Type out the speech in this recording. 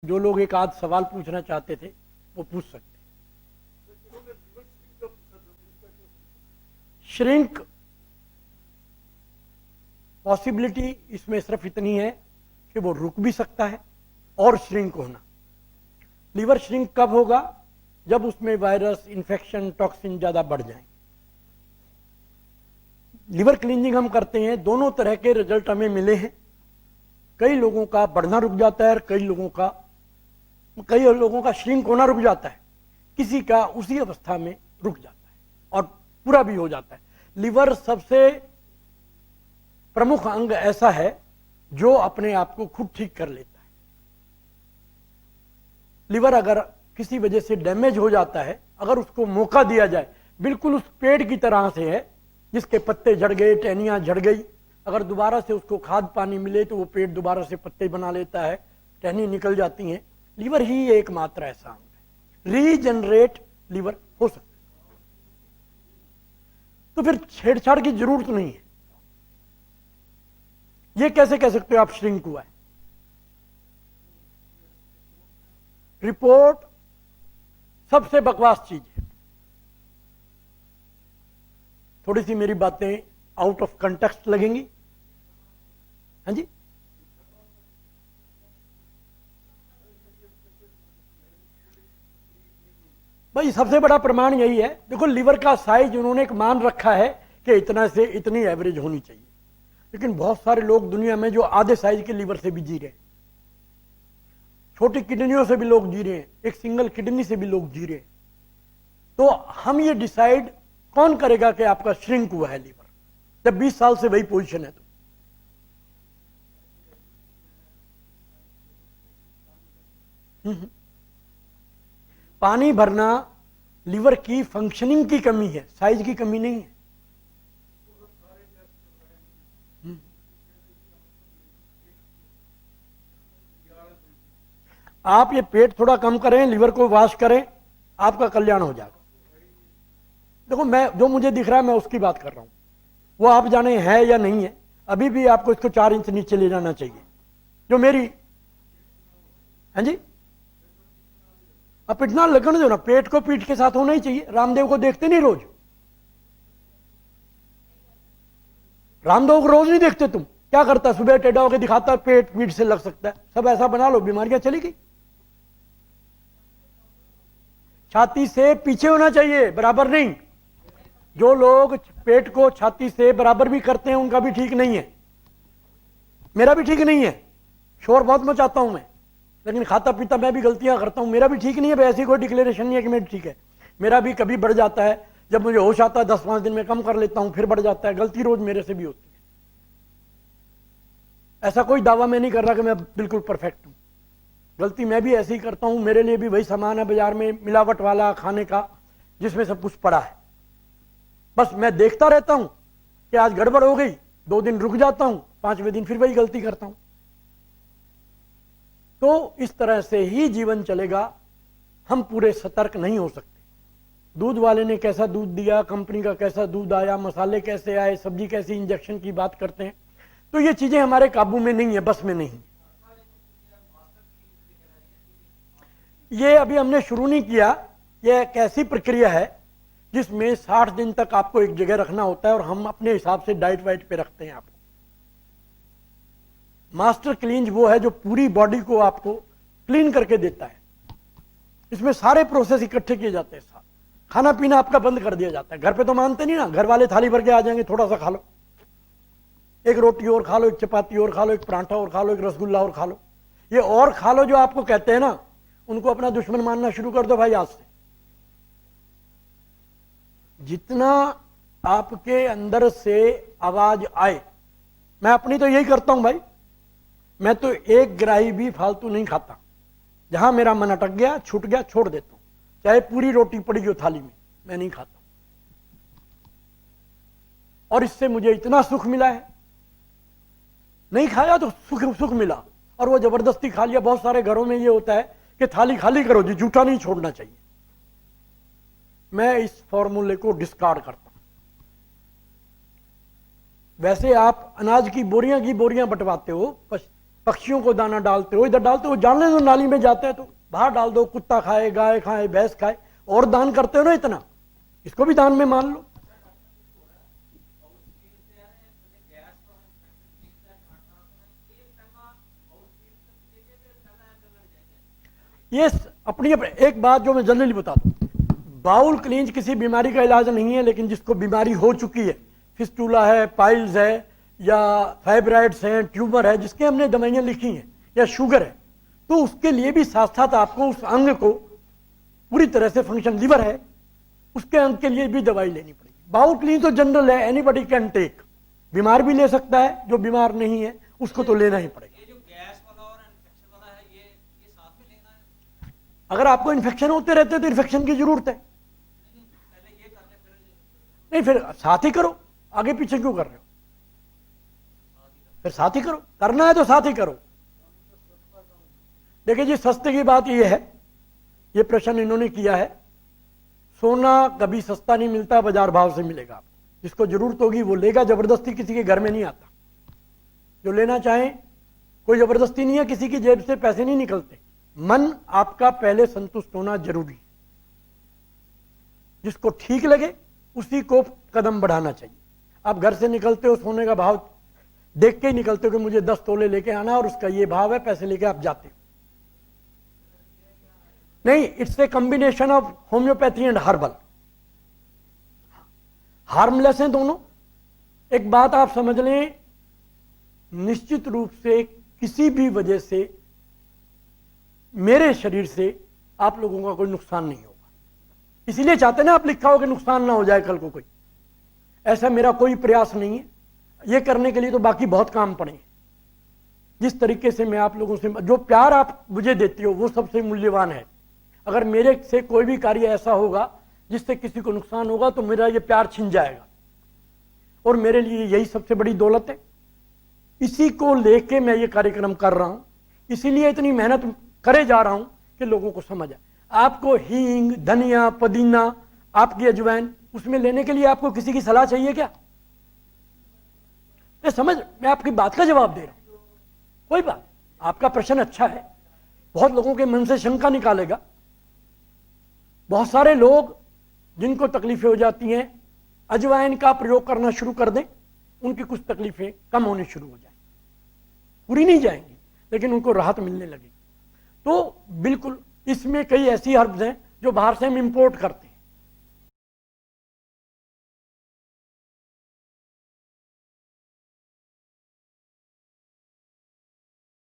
जो लोग एक आध सवाल पूछना चाहते थे वो पूछ सकते। श्रिंक पॉसिबिलिटी इसमें सिर्फ इतनी है कि वो रुक भी सकता है और श्रिंक होना। लीवर श्रिंक कब होगा? जब उसमें वायरस, इन्फेक्शन, टॉक्सिन ज्यादा बढ़ जाए। लीवर क्लींजिंग हम करते हैं, दोनों तरह के रिजल्ट हमें मिले हैं। कई लोगों का बढ़ना रुक जाता है और कई लोगों का श्रिंक होना रुक जाता है, किसी का उसी अवस्था में रुक जाता है और पूरा भी हो जाता है। लीवर सबसे प्रमुख अंग ऐसा है जो अपने आप को खुद ठीक कर लेता है। लीवर अगर किसी वजह से डैमेज हो जाता है, अगर उसको मौका दिया जाए, बिल्कुल उस पेड़ की तरह से है जिसके पत्ते झड़ गए, टहनियां झड़ गई, अगर दोबारा से उसको खाद पानी मिले तो वो पेड़ दोबारा से पत्ते बना लेता है, टहनी निकल जाती हैं। लीवर ही एकमात्र ऐसा अंग है, रीजनरेट लीवर हो सकता है। तो फिर छेड़छाड़ की जरूरत नहीं है। ये कैसे कह सकते हो आप श्रिंक हुआ है? रिपोर्ट सबसे बकवास चीज है। थोड़ी सी मेरी बातें आउट ऑफ कंटेक्स्ट लगेंगी। हाँ जी, भाई सबसे बड़ा प्रमाण यही है। देखो, लीवर का साइज उन्होंने एक मान रखा है कि इतना से इतनी एवरेज होनी चाहिए, लेकिन बहुत सारे लोग दुनिया में जो आधे साइज के लीवर से भी जी रहे हैं, छोटी किडनियों से भी लोग जी रहे हैं, एक सिंगल किडनी से भी लोग जी रहे हैं। तो हम ये डिसाइड कौन करेगा कि आपका श्रिंक हुआ है लीवर, जब 20 साल से वही पोजीशन है? तो पानी भरना लीवर की फंक्शनिंग की कमी है, साइज की कमी नहीं है। आप ये पेट थोड़ा कम करें, लीवर को वॉश करें, आपका कल्याण हो जाएगा। देखो, मैं जो मुझे दिख रहा है मैं उसकी बात कर रहा हूं, वो आप जाने है या नहीं है। अभी भी आपको इसको 4 इंच नीचे ले जाना चाहिए, जो मेरी। हाँ जी, अब इतना लगन दो ना, पेट को पीठ के साथ होना ही चाहिए। रामदेव को देखते नहीं रोज? रामदेव को रोज नहीं देखते तुम? क्या करता है? सुबह टेढ़ा होकर दिखाता है, पेट पीठ से लग सकता है। सब ऐसा बना लो, बीमारियां चली गई। छाती से पीछे होना चाहिए, बराबर नहीं। जो लोग पेट को छाती से बराबर भी करते हैं उनका भी ठीक नहीं है, मेरा भी ठीक नहीं है। शोर बहुत मचाता हूं मैं, लेकिन खाता पीता मैं भी गलतियां करता हूं, मेरा भी ठीक नहीं है। ऐसी कोई डिक्लेरेशन नहीं है कि मेरा ठीक है। मेरा भी कभी बढ़ जाता है, जब मुझे होश आता है 10-5 दिन में कम कर लेता हूं, फिर बढ़ जाता है। गलती रोज मेरे से भी होती है। ऐसा कोई दावा मैं नहीं कर रहा कि मैं बिल्कुल परफेक्ट हूं, गलती मैं भी ऐसे ही करता हूं। मेरे लिए भी वही सामान है बाजार में, मिलावट वाला खाने का, जिसमें सब कुछ पड़ा है। बस मैं देखता रहता हूं कि आज गड़बड़ हो गई, 2 दिन रुक जाता हूं, 5वें दिन फिर वही गलती करता हूं। तो इस तरह से ही जीवन चलेगा, हम पूरे सतर्क नहीं हो सकते। दूध वाले ने कैसा दूध दिया, कंपनी का कैसा दूध आया, मसाले कैसे आए, सब्जी कैसी, इंजेक्शन की बात करते हैं। तो ये चीजें हमारे काबू में नहीं है, बस में नहीं। ये अभी हमने शुरू नहीं किया। यह एक ऐसी प्रक्रिया है जिसमें 60 दिन तक आपको एक जगह रखना होता है और हम अपने हिसाब से डाइट वाइट पे रखते हैं आपको। मास्टर क्लींज वो है जो पूरी बॉडी को आपको क्लीन करके देता है। इसमें सारे प्रोसेस इकट्ठे किए जाते हैं, साथ खाना पीना आपका बंद कर दिया जाता है। घर पे तो मानते नहीं ना, घर वाले थाली भर के आ जाएंगे, थोड़ा सा खा लो, एक रोटी और खा लो, एक चपाती और खा लो, एक परांठा और खा लो, एक रसगुल्ला और खा लो। ये और खा लो जो आपको कहते हैं ना, उनको अपना दुश्मन मानना शुरू कर दो भाई आज से। जितना आपके अंदर से आवाज आए, मैं अपनी तो यही करता हूं भाई, मैं तो एक ग्राही भी फालतू नहीं खाता। जहां मेरा मन अटक गया, छूट गया, छोड़ देता हूं, चाहे पूरी रोटी पड़ी हो थाली में, मैं नहीं खाता। और इससे मुझे इतना सुख मिला है, नहीं खाया तो सुख मिला, और वो जबरदस्ती खा लिया। बहुत सारे घरों में ये होता है कि थाली खाली करो जी, जूठा नहीं छोड़ना चाहिए। मैं इस फॉर्मूले को डिस्कार्ड करता हूं। वैसे आप अनाज की बोरियां बंटवाते हो, पक्षियों को दाना डालते हो, इधर डालते हो, जानने दो नाली में जाते हैं तो बाहर डाल दो, कुत्ता खाए, गाय खाए, भैंस खाए, और दान करते हो ना इतना, इसको भी दान में मान लो। ये अपनी एक बात जो मैं जनरली बता दूं, बाउल क्लींज किसी बीमारी का इलाज नहीं है, लेकिन जिसको बीमारी हो चुकी है, फिस्टूला है, पाइल्स है, या फाइब्राइड्स हैं, ट्यूमर है, जिसके हमने दवाइयां लिखी हैं, या शुगर है, तो उसके लिए भी साथ साथ आपको उस अंग को पूरी तरह से फंक्शन, लीवर है, उसके अंग के लिए भी दवाई लेनी पड़ेगी। बाउल क्लींज तो जनरल है, एनीबडी कैन टेक, बीमार भी ले सकता है, जो बीमार नहीं है उसको तो लेना ही पड़ेगा। अगर आपको इन्फेक्शन होते रहते तो इन्फेक्शन की जरूरत है नहीं, फिर साथ ही करो, आगे पीछे क्यों कर रहे हो, फिर साथ ही करो, करना है तो साथ ही करो। देखिए जी, सस्ते की बात यह है, ये प्रश्न इन्होंने किया है, सोना कभी सस्ता नहीं मिलता, बाजार भाव से मिलेगा। जिसको जरूरत होगी वो लेगा, जबरदस्ती किसी के घर में नहीं आता, जो लेना चाहे, कोई जबरदस्ती नहीं है, किसी की जेब से पैसे नहीं निकलते, मन आपका पहले संतुष्ट होना जरूरी है। जिसको ठीक लगे उसी को कदम बढ़ाना चाहिए। आप घर से निकलते हो, सोने का भाव देख के ही निकलते हो कि मुझे 10 तोले लेके आना और उसका ये भाव है, पैसे लेके आप जाते हो। नहीं, it's a combination of homeopathy and herbal, harmless हैं दोनों। एक बात आप समझ लें, निश्चित रूप से किसी भी वजह से मेरे शरीर से आप लोगों का कोई नुकसान नहीं होगा, इसीलिए चाहते ना आप लिखा हो कि नुकसान ना हो जाए कल को कोई, ऐसा मेरा कोई प्रयास नहीं है। ये करने के लिए तो बाकी बहुत काम पड़े हैं। जिस तरीके से मैं आप लोगों से, जो प्यार आप मुझे देते हो वो सबसे मूल्यवान है। अगर मेरे से कोई भी कार्य ऐसा होगा जिससे किसी को नुकसान होगा तो मेरा ये प्यार छिन जाएगा, और मेरे लिए यही सबसे बड़ी दौलत है। इसी को लेके मैं ये कार्यक्रम कर रहा हूं, इसीलिए इतनी मेहनत करे जा रहा हूं कि लोगों को समझ आए। आपको हींग, धनिया, पुदीना, आपकी अजवाइन, उसमें लेने के लिए आपको किसी की सलाह चाहिए क्या? मैं आपकी बात का जवाब दे रहा हूं। कोई बात, आपका प्रश्न अच्छा है, बहुत लोगों के मन से शंका निकालेगा। बहुत सारे लोग जिनको तकलीफें हो जाती हैं, अजवाइन का प्रयोग करना शुरू कर दें, उनकी कुछ तकलीफें कम होनी शुरू हो जाए, पूरी नहीं जाएंगी लेकिन उनको राहत मिलने लगेगी। तो बिल्कुल इसमें कई ऐसी हर्ब्स हैं जो बाहर से हम इंपोर्ट करते हैं।